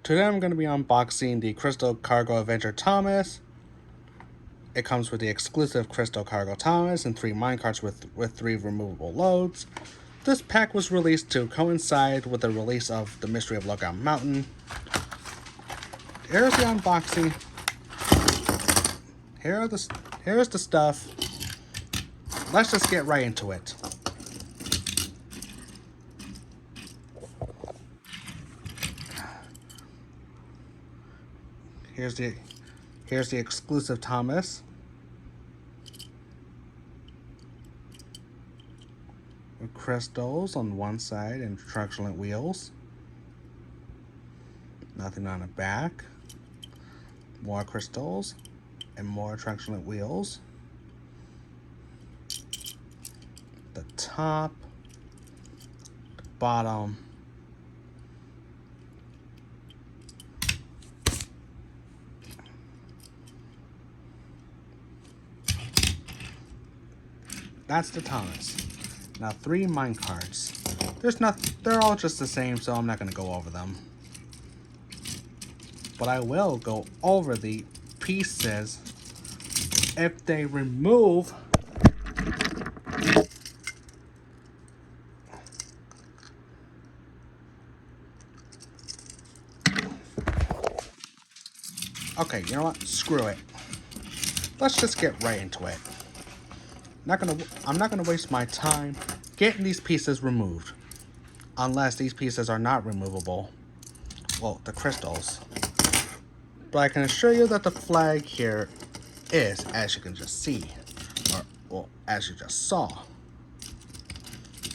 Today I'm going to be unboxing the Crystal Cargo Avenger Thomas. It comes with the exclusive Crystal Cargo Thomas and 3 minecarts with 3 removable loads. This pack was released to coincide with the release of The Mystery of Lookout Mountain. Here's the unboxing. Here's the stuff. Let's just get right into it. Here's the exclusive Thomas. With crystals on one side and truculent wheels. Nothing on the back. More crystals and more truculent wheels. The top, the bottom, that's the Thomas. Now 3 minecarts. They're all just the same, so I'm not gonna go over them. But I will go over the pieces if they remove okay, you know what? Screw it. Let's just get right into it. I'm not gonna waste my time getting these pieces removed. Unless these pieces are not removable. Well, the crystals. But I can assure you that the flag here is, as you can just see. Or, well, as you just saw.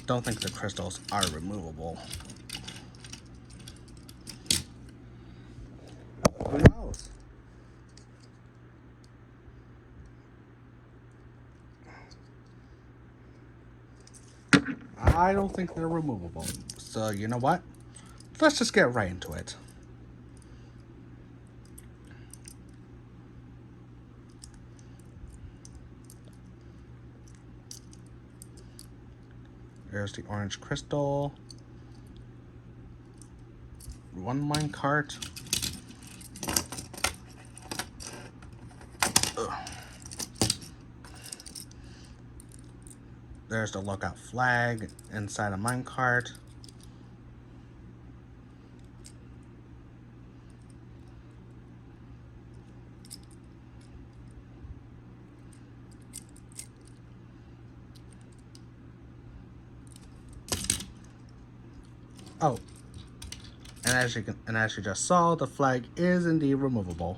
Don't think the crystals are removable. Who knows? I don't think they're removable. So, you know what? Let's just get right into it. There's the orange crystal. 1 minecart. There's the lookout flag inside a minecart. Oh, and as you just saw, the flag is indeed removable.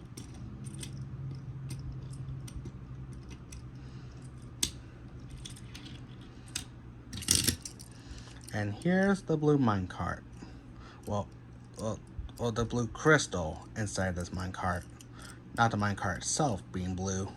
And here's the blue minecart. Well, the blue crystal inside this minecart. Not the minecart itself being blue.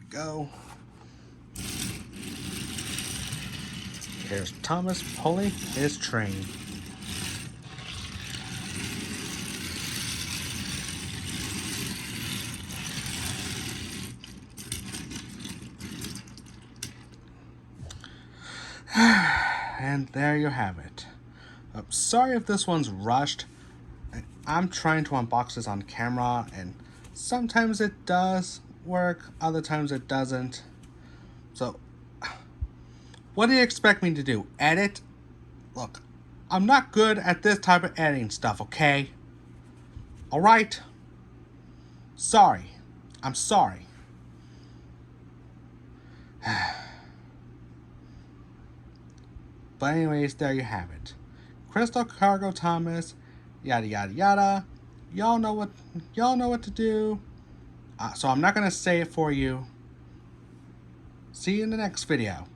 Go. Here's Thomas pulling his train. And there you have it. Sorry if this one's rushed. I'm trying to unbox this on camera, and sometimes it does work, other times it doesn't. So, what do you expect me to do? Edit? Look, I'm not good at this type of editing stuff, okay? Alright? Sorry. I'm sorry. But anyways, there you have it. Crystal Cargo Thomas, yada yada yada. Y'all know what to do. So I'm not gonna say it for you. See you in the next video.